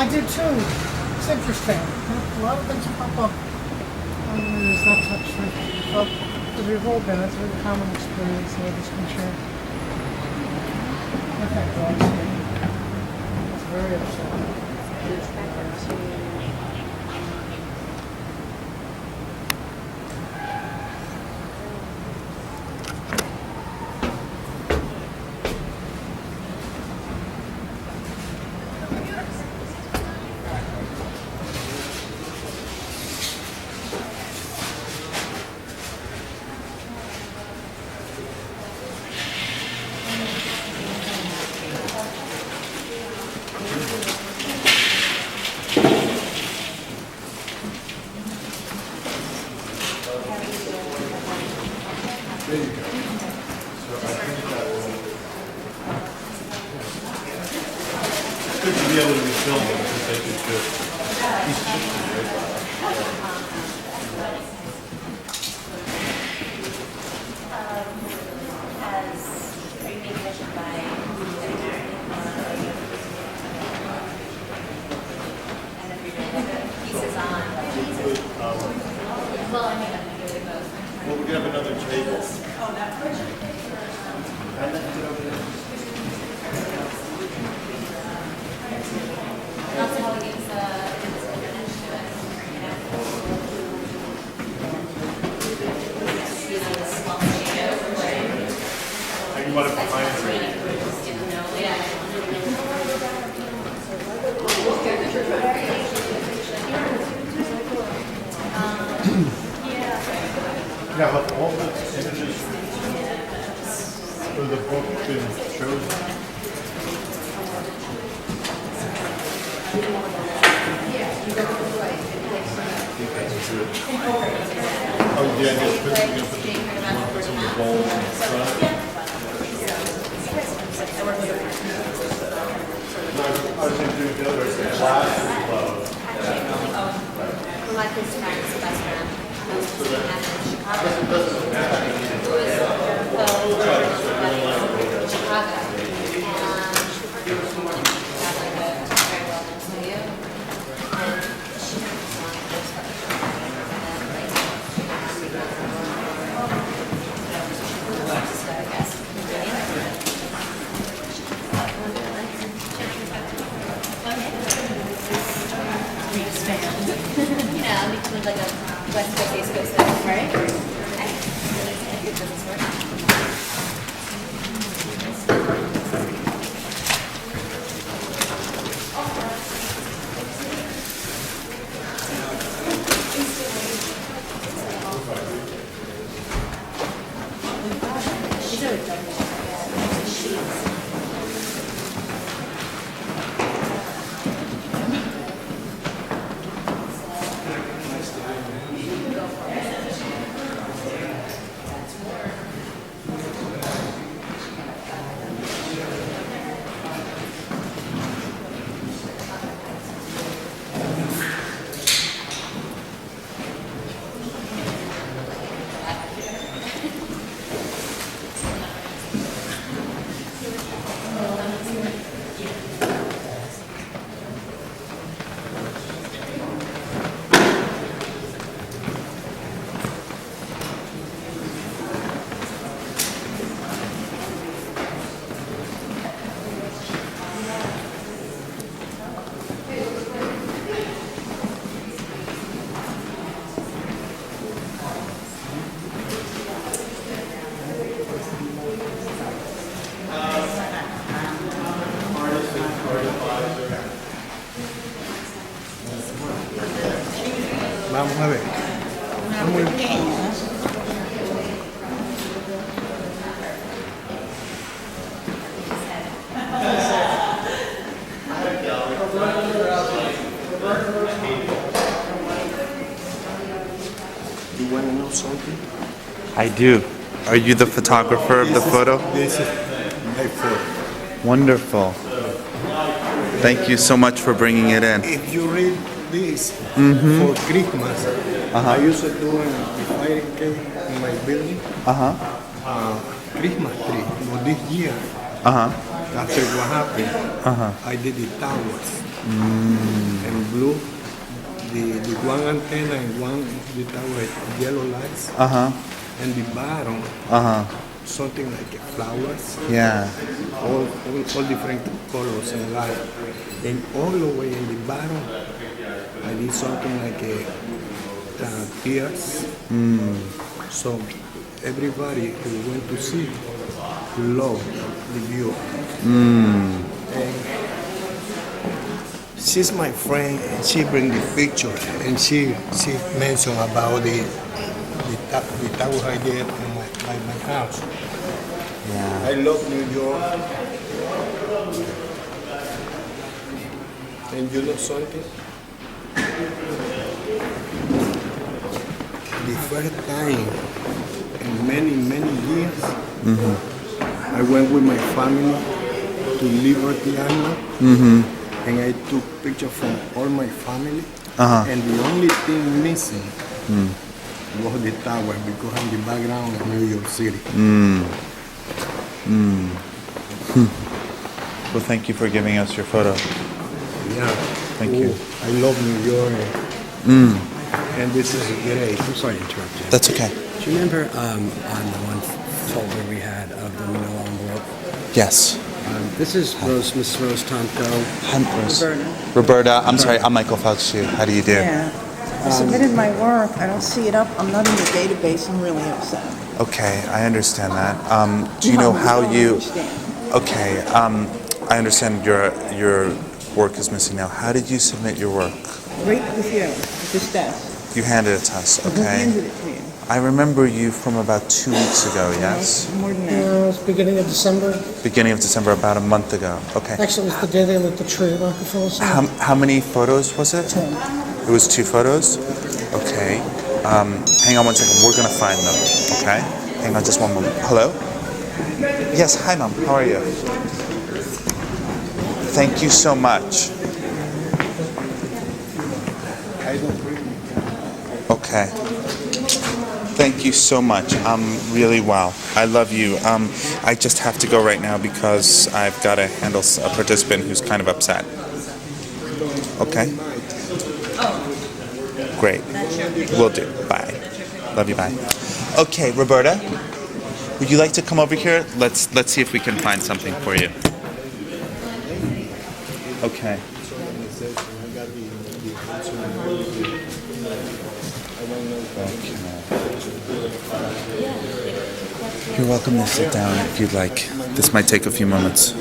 did too. It's interesting. A lot of things pop up when there's not touch-free. Well, as we've all been, it's a very common experience in this country. Look at dogs here. It's very upsetting. There you go. So I think that will... It's good to be able to be filming because they could just... He's shifting, Are you being commissioned by veterinarian? And if you're doing the pieces on... Well, I mean, I'm doing both. well, we have another table. That's how it gives internet to it. Using the small studio where And you want to find it's it. really cool. Just didn't know. Yeah. Now, have all the images for the book been chosen? Oh, yeah, just put some of the bowls in front. I was going to do the other class as well. My kids' friends, best friend. I was just in Chicago. It was Chicago. And got like a very well known studio. And she was on the first I guess. You know, between like a West Coast, East Coast thing, right? I think business work. She's always done sheets. Vamos a ver. Muy bien. You want to know something? I do. Are you the photographer of the photo? This is my photo. Wonderful. Thank you so much for bringing it in. If you read this for Christmas, I used to do in the fire cake in my building Christmas tree. But this year, after what happened, I did the towers. and blue. The one antenna and one the tower yellow lights, Uh-huh. and the bottom Uh-huh. something like flowers, Yeah. all different colors and light. And all the way in the bottom, I did something like a tears. So everybody who went to see loved the view. And she's my friend, and she bring the picture, and she mentioned about the tower I did by my house. Yeah. I love New York. And you know something? The first time in many years, I went with my family to Liberty Island, and I took pictures from all my family. And the only thing missing was the tower because I'm the background of New York City. Well, thank you for giving us your photo. Yeah. Thank you. I love New York. And this is great. I'm sorry to interrupt you. That's okay. Do you remember on the one folder we had of the manila envelope? Yes. This is Miss Rose Tomko. Hi, Rose. Roberta, I'm sorry, I'm Michael Fauci. How do you do? Yeah. I submitted my work. I don't see it up. I'm not in the database. I'm really upset. Okay, I understand that. Do you know how don't you... understand. Okay, I understand your work is missing now. How did you submit your work? Right with you, at this desk. You handed it to us, Who okay? handed it to you? I remember you from about 2 weeks ago, yes? More than that. It's beginning of December. Beginning of December, about a month ago. Okay. Actually, it was the day they lit the tree at Rockefeller Center. How many photos was it? 10. It was 2 photos? Okay. Hang on one second. We're going to find them, okay? Hang on just one moment. Hello? Yes, hi, Mom. How are you? Thank you so much. Okay. Thank you so much. Really wow. I love you. I just have to go right now because I've got to handle a participant who's kind of upset. Okay? Great. Will do. Bye. Love you. Bye. Okay, Roberta, would you like to come over here? Let's see if we can find something for you. Okay. You're welcome to sit down if you'd like. This might take a few moments.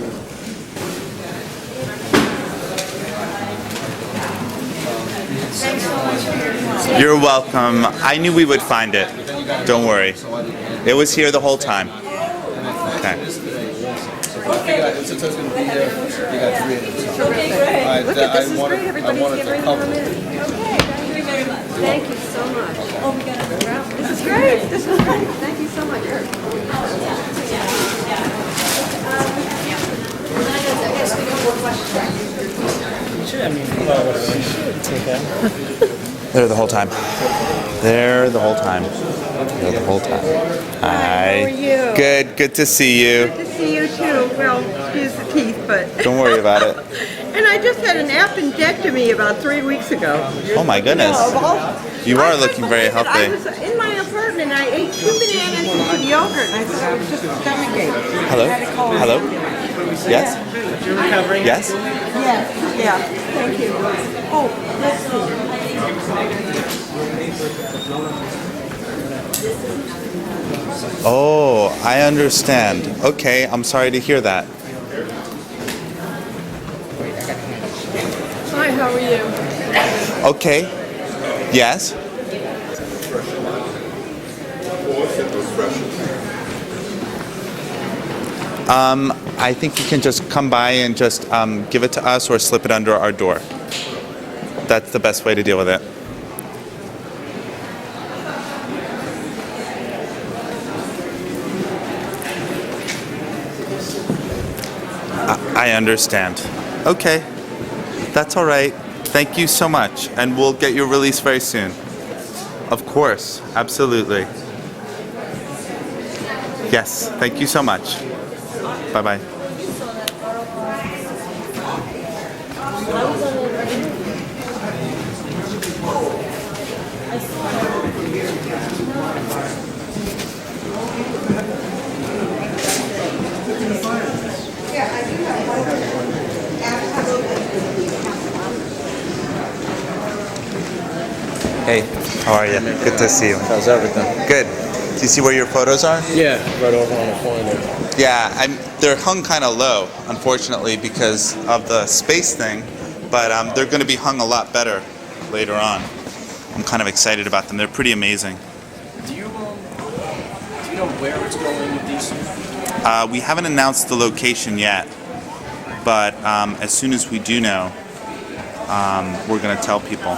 You're welcome. I knew we would find it. Don't worry. It was here the whole time. Okay. Since I was going to be here, you got 3 of them. So I wanted to cover. Thank you very much. Thank you so much. Oh, we got to wrap. This is great. This is great. Thank you so much. There the whole time. There the whole time. There the whole time. Hi. How are you? Good. Good to see you. Good to see you too. Well, excuse the teeth, but. Don't worry about it. And I just had an appendectomy about 3 weeks ago. Oh my goodness. You are looking very I healthy. was in my apartment. I ate 2 bananas and some yogurt, and I thought it was just a stomachache. Hello? I had to call Hello? Yes? Yes? Yes, yeah. Thank you. Oh, let's see. Oh, I understand. Okay, I'm sorry to hear that. Hi, how are you? Okay. Yes? I think you can just come by and just give it to us or slip it under our door. That's the best way to deal with it. I understand. Okay. That's all right. Thank you so much. And we'll get your release very soon. Of course. Absolutely. Yes. Thank you so much. Bye-bye. How are you? Good to see you. How's everything? Good. Do you see where your photos are? Yeah, right over on the corner. Yeah, they're hung kind of low, unfortunately, because of the space thing, but they're going to be hung a lot better later on. I'm kind of excited about them. They're pretty amazing. Do you know where it's going with these? We haven't announced the location yet, but as soon as we do know, we're going to tell people.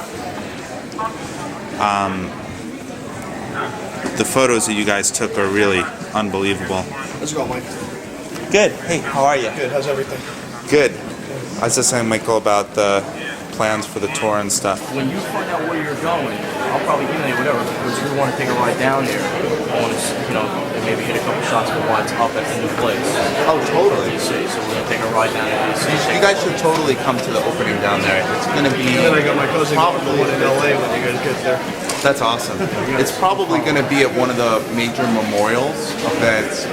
The photos that you guys took are really unbelievable. Let's go, Mike. Good. Hey, how are you? Good. How's everything? Good. I was just saying, Michael, about the plans for the tour and stuff. When you find out where you're going, I'll probably email you whatever. But you want to take a ride down there. I want to, and maybe hit a couple shots for why it's up at the new place. Oh, totally. DC, so we're gonna take a ride down to DC. You guys should totally come to the opening down there. It's going to be... And then I got my cousin going to the one in LA when you guys get there. That's awesome. It's probably going to be at one of the major memorials that's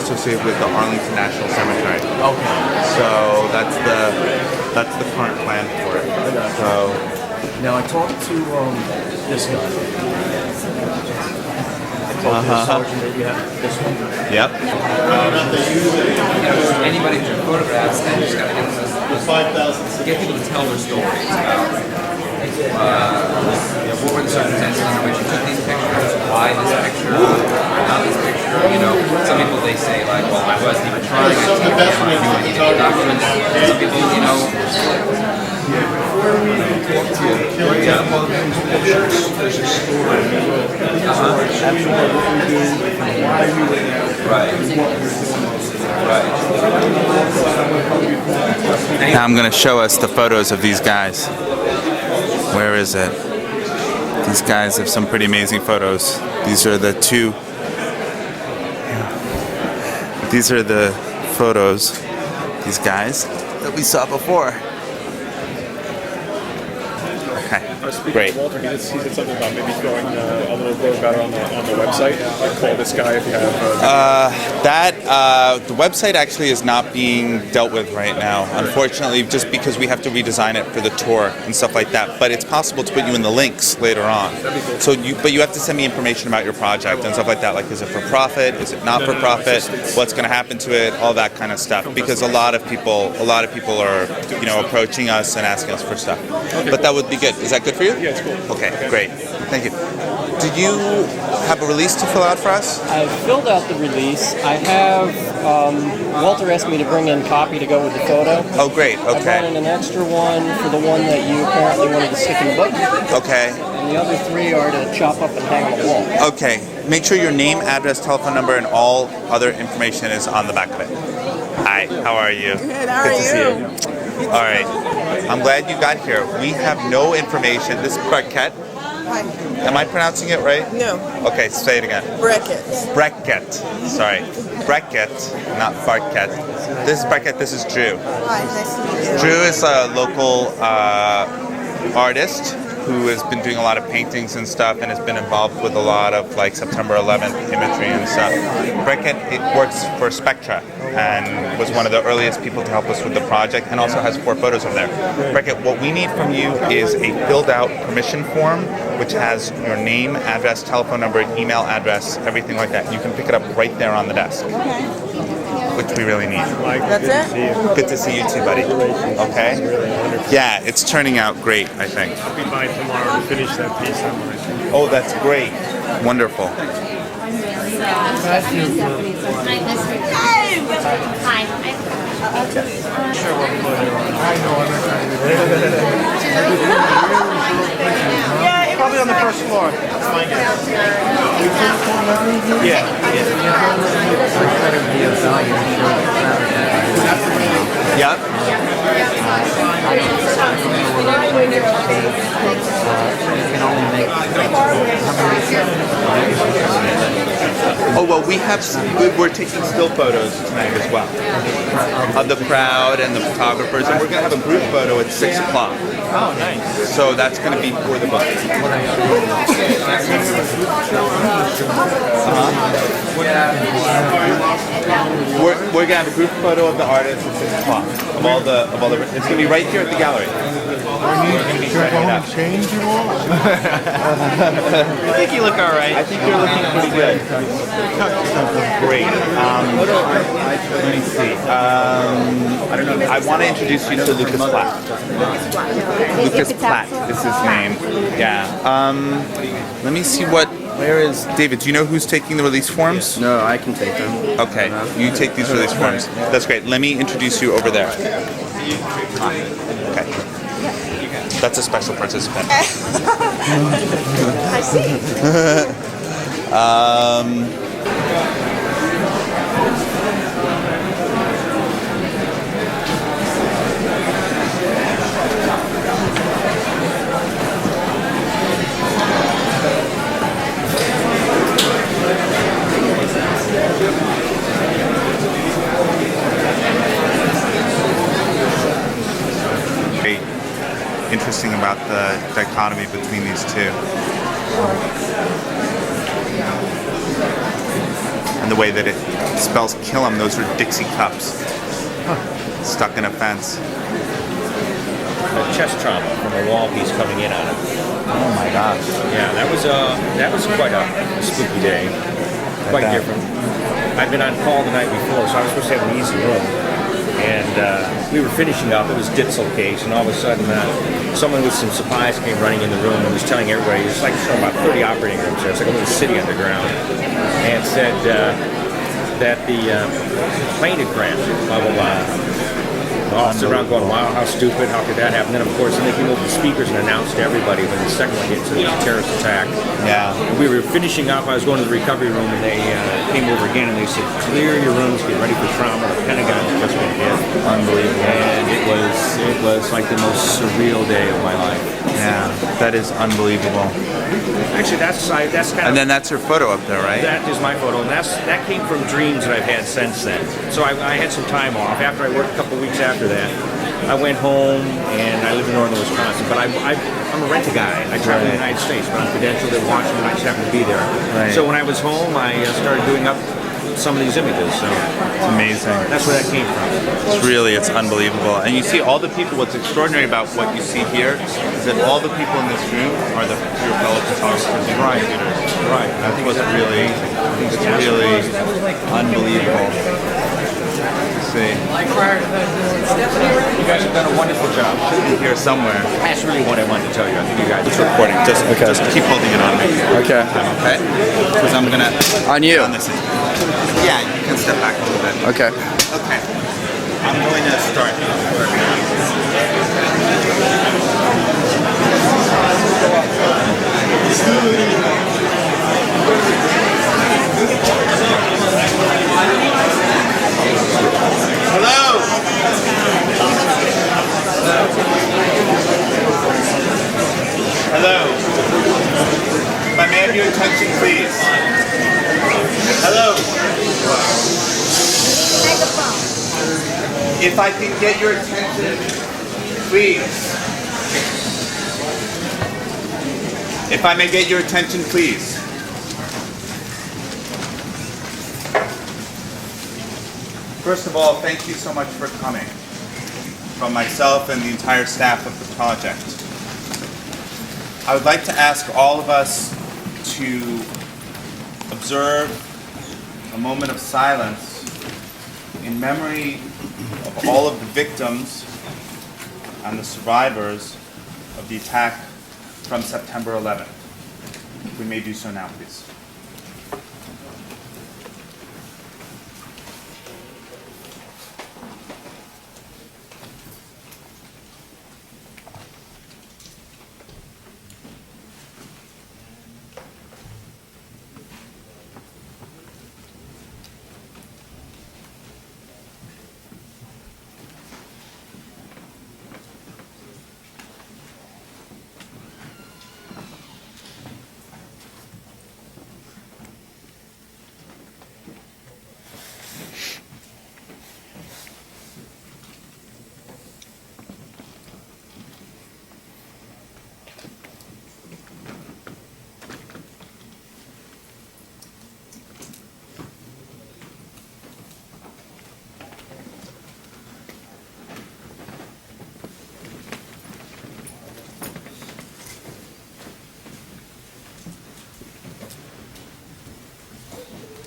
associated with the Arlington National Cemetery. Okay. So that's the current plan for it. So Now I talked to this guy. I talked to the sergeant that you have this one. yep. Anybody who photographs, then just gotta get people to tell their stories about what were the circumstances under which you took these pictures, why this picture, not this picture. Some people they say like, well, I wasn't even trying. I just didn't need any documents. Some people, For example, these pictures, there's a story. After what we do, why we were there, Right. Now I'm going to show us the photos of these guys. Where is it? These guys have some pretty amazing photos. These are the two. These are the photos. These guys that we saw before. Okay, great. Walter, he said something about maybe going a little bit better on the website. Like call this guy if you have. The website actually is not being dealt with right now, unfortunately, just because we have to redesign it for the tour and stuff like that. But it's possible to put you in the links later on. So but you have to send me information about your project and stuff like that. Like, is it for profit? Is it not for profit? What's going to happen to it? All that kind of stuff. Because a lot of people are approaching us and asking us for stuff. But that would be good. Is that good for you? Yeah, it's cool. Okay, great. Thank you. Did you have a release to fill out for us? I filled out the release. I have, Walter asked me to bring in a copy to go with the photo. Oh, great, I brought okay. in an extra one for the one that you apparently wanted to stick in the book. Okay. And the other three are to chop up and hang on the wall. Okay. Make sure your name, address, telephone number, and all other information is on the back of it. Hi, how are you? Good, how are to see you. All right. I'm glad you got here. We have no information. This is Brackett. Hi. Am I pronouncing it right? No, Okay, say it again. bracket. Brackett. Sorry. Brackett, not Barkett. This is Brackett. This is Drew. Hi, nice to meet you. Drew is a local artist who has been doing a lot of paintings and stuff and has been involved with a lot of like September 11th imagery and stuff. Brackett works for Spectra and was one of the earliest people to help us with the project and also has 4 photos of there. Brackett, what we need from you is a filled out permission form which has your name, address, telephone number, email address, everything like that. You can pick it up right there on the desk. Which we really need. That's it? Good to see you too, buddy. Okay? Yeah, it's turning out great, I think. I'll be by tomorrow to finish that piece. Oh, that's great. Wonderful. Probably on the first floor. That's my guess. Oh, well, we're taking still photos tonight as well of the crowd and the photographers, and we're going to have a group photo at 6 o'clock. Oh, nice. So that's going to be for the book. we're gonna have a group photo of the artist at 6 o'clock. Of all the, it's gonna be right here at the gallery. Should I go home and change it all? I think you look all right. I think you're looking pretty good. Great. Let me see. I want to introduce you to Lucas Platt. Lucas Platt is his name. Yeah. Let me see where is David? Do you know who's taking the release forms? No, I can take them. Okay, you take these release forms. That's great. Let me introduce you over there. Okay. That's a special participant. I see. Interesting about the dichotomy between these two. And the way that it spells Killam, those are Dixie cups. Stuck in a fence. A chest trauma from a wall piece coming in on it. Oh my gosh. Yeah, that was quite a spooky day. Quite different. I'd been on call the night before, so I was supposed to have an easy room. And we were finishing up, it was Ditzel case, and all of a sudden someone with some supplies came running in the room and was telling everybody, there's like about 30 operating rooms there, it's like a little city underground, and said that the plane had crashed, blah, blah, blah. All sit around going, wow, how stupid, how could that happen? Then, of course, they came over the speakers and announced to everybody when the second one hit, so it was a terrorist attack. Yeah. And we were finishing up, I was going to the recovery room, and they came over again, and they said, clear your rooms, get ready for trauma. The Pentagon has just been hit. Unbelievable. And it was like the most surreal day of my life. Yeah, that is unbelievable. Actually, that's kind of... And then that's your photo up there, right? That is my photo, and that came from dreams that I've had since then. So I had some time off. After I worked a couple weeks after that, I went home, and I live in northern Wisconsin, but I'm a rent-a-guy. I travel the United States, but I'm credentialed in Washington. I just happen to be there. Right. So when I was home, I started doing up some of these images. So it's amazing. That's where that came from. It's unbelievable. And you see all the people, what's extraordinary about what you see here is that all the people in this room are your fellow photographers. Right. Right. I think it's really unbelievable to see. You guys have done a wonderful job. Should be here somewhere. That's really what I wanted to tell you. I think you guys It's recording. Just keep holding it on me. Okay. Okay? Because I'm going to... On you. On this end. Yeah, you can step back a little bit. Okay. Okay. I'm going to start working on Hello! Hello. If I may have your attention, please. Hello. If I can get your attention, please. If I may get your attention, please. First of all, thank you so much for coming, from myself and the entire staff of the project. I would like to ask all of us to observe a moment of silence in memory of all of the victims and the survivors of the attack from September 11th. If we may do so now, please.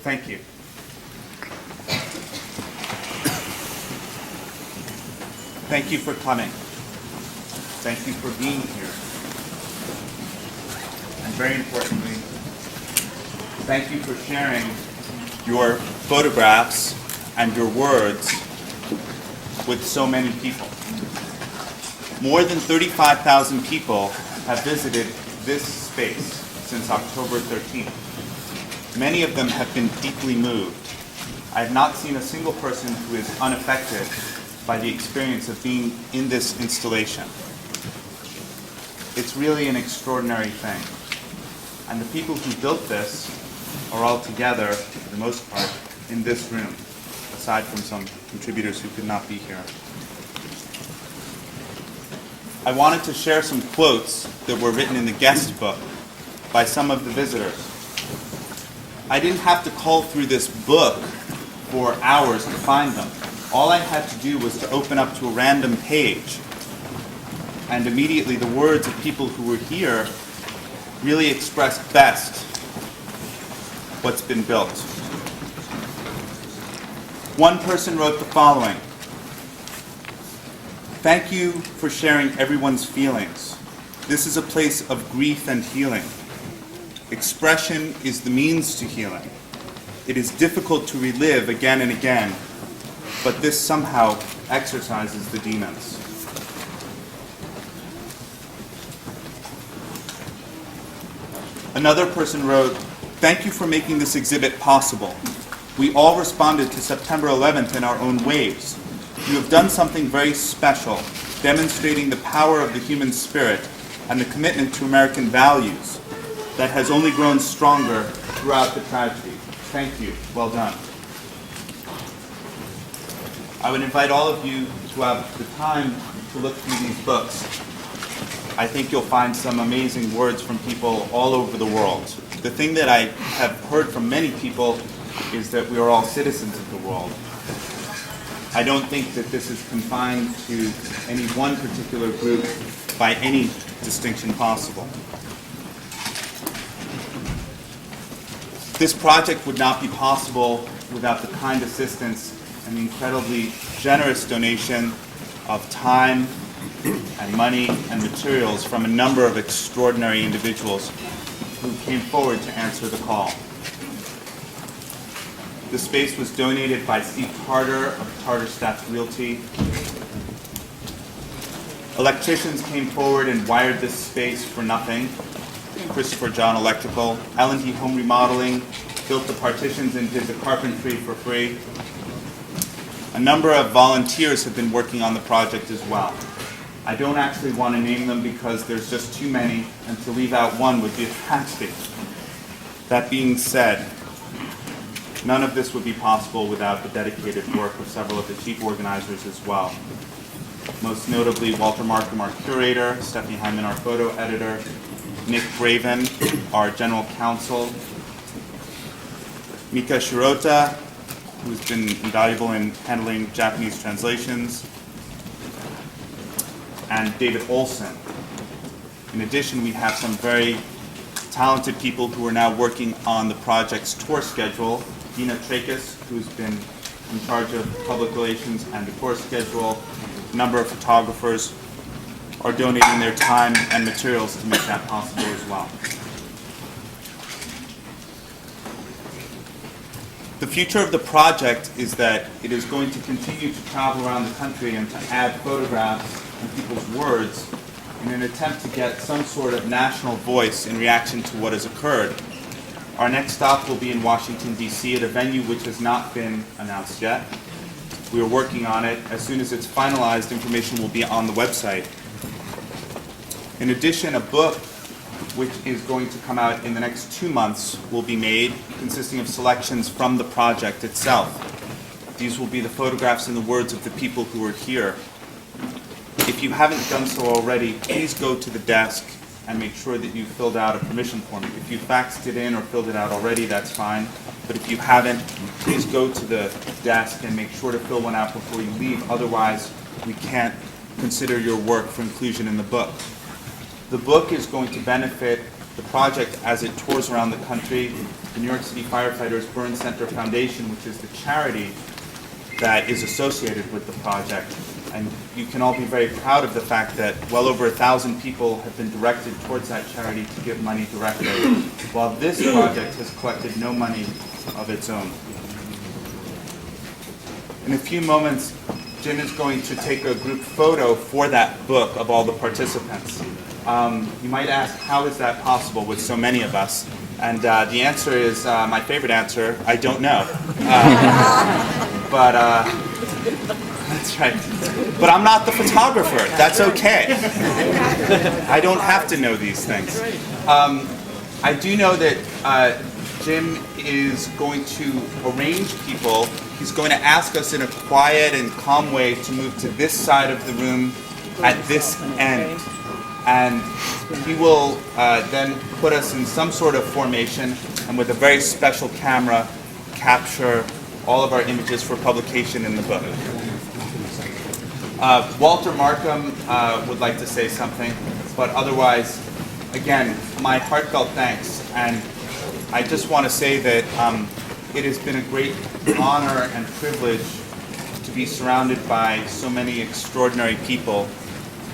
Thank you. Thank you for coming. Thank you for being here. And very importantly, thank you for sharing your photographs and your words with so many people. More than 35,000 people have visited this space since October 13th. Many of them have been deeply moved. I have not seen a single person who is unaffected by the experience of being in this installation. It's really an extraordinary thing. And the people who built this are all together, for the most part, in this room, aside from some contributors who could not be here. I wanted to share some quotes that were written in the guest book by some of the visitors. I didn't have to cull through this book for hours to find them. All I had to do was to open up to a random page, and immediately the words of people who were here really expressed best what's been built. One person wrote the following: "Thank you for sharing everyone's feelings. This is a place of grief and healing. Expression is the means to healing. It is difficult to relive again and again, but this somehow exorcises the demons." Another person wrote, "Thank you for making this exhibit possible. We all responded to September 11th in our own ways. You have done something very special, demonstrating the power of the human spirit and the commitment to American values that has only grown stronger throughout the tragedy. Thank you. Well done." I would invite all of you to have the time to look through these books. I think you'll find some amazing words from people all over the world. The thing that I have heard from many people is that we are all citizens of the world. I don't think that this is confined to any one particular group by any distinction possible. This project would not be possible without the kind assistance and the incredibly generous donation of time and money and materials from a number of extraordinary individuals who came forward to answer the call. The space was donated by Steve Carter of Carter Realty. Electricians came forward and wired this space for nothing. Christopher John Electrical. L&D Home Remodeling built the partitions and did the carpentry for free. A number of volunteers have been working on the project as well. I don't actually want to name them because there's just too many, and to leave out one would be a tragedy. That being said, none of this would be possible without the dedicated work of several of the chief organizers as well. Most notably, Walter Markham, our curator, Stephanie Hyman, our photo editor, Nick Braven, our general counsel, Mika Shirota, who's been invaluable in handling Japanese translations, and David Olson. In addition, we have some very talented people who are now working on the project's tour schedule. Dina Trakis, who's been in charge of public relations and the tour schedule. A number of photographers are donating their time and materials to make that possible as well. The future of the project is that it is going to continue to travel around the country and to add photographs and people's words in an attempt to get some sort of national voice in reaction to what has occurred. Our next stop will be in Washington, D.C. at a venue which has not been announced yet. We are working on it. As soon as it's finalized, information will be on the website. In addition, a book which is going to come out in the next 2 months will be made, consisting of selections from the project itself. These will be the photographs and the words of the people who are here. If you haven't done so already, please go to the desk and make sure that you filled out a permission form. If you faxed it in or filled it out already, that's fine. But if you haven't, please go to the desk and make sure to fill one out before you leave. Otherwise, we can't consider your work for inclusion in the book. The book is going to benefit the project as it tours around the country. The New York City Firefighters Burn Center Foundation, which is the charity that is associated with the project. And you can all be very proud of the fact that well over 1,000 people have been directed towards that charity to give money directly, while this project has collected no money of its own. In a few moments, Jim is going to take a group photo for that book of all the participants. You might ask, how is that possible with so many of us? And the answer is, my favorite answer, I don't know. That's right. But I'm not the photographer. That's okay. I don't have to know these things. I do know that Jim is going to arrange people. He's going to ask us in a quiet and calm way to move to this side of the room at this end. And he will then put us in some sort of formation and with a very special camera capture all of our images for publication in the book. Walter Markham would like to say something, but otherwise, again, my heartfelt thanks. And I just want to say that it has been a great honor and privilege to be surrounded by so many extraordinary people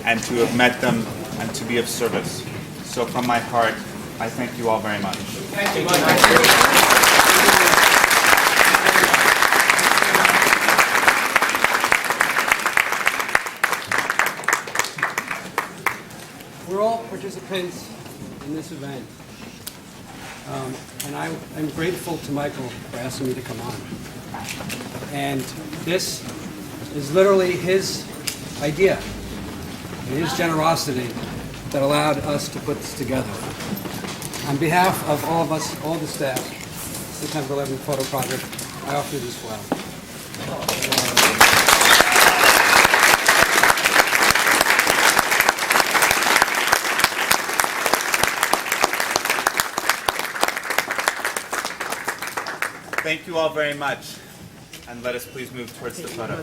and to have met them and to be of service. So from my heart, I thank you all very much. Thank you. We're all participants in this event. And I'm grateful to Michael for asking me to come on. And this is literally his idea and his generosity that allowed us to put this together. On behalf of all of us, all the staff, September 11th Photo Project, I offer this flower. Thank you all very much, and let us please move towards the photo.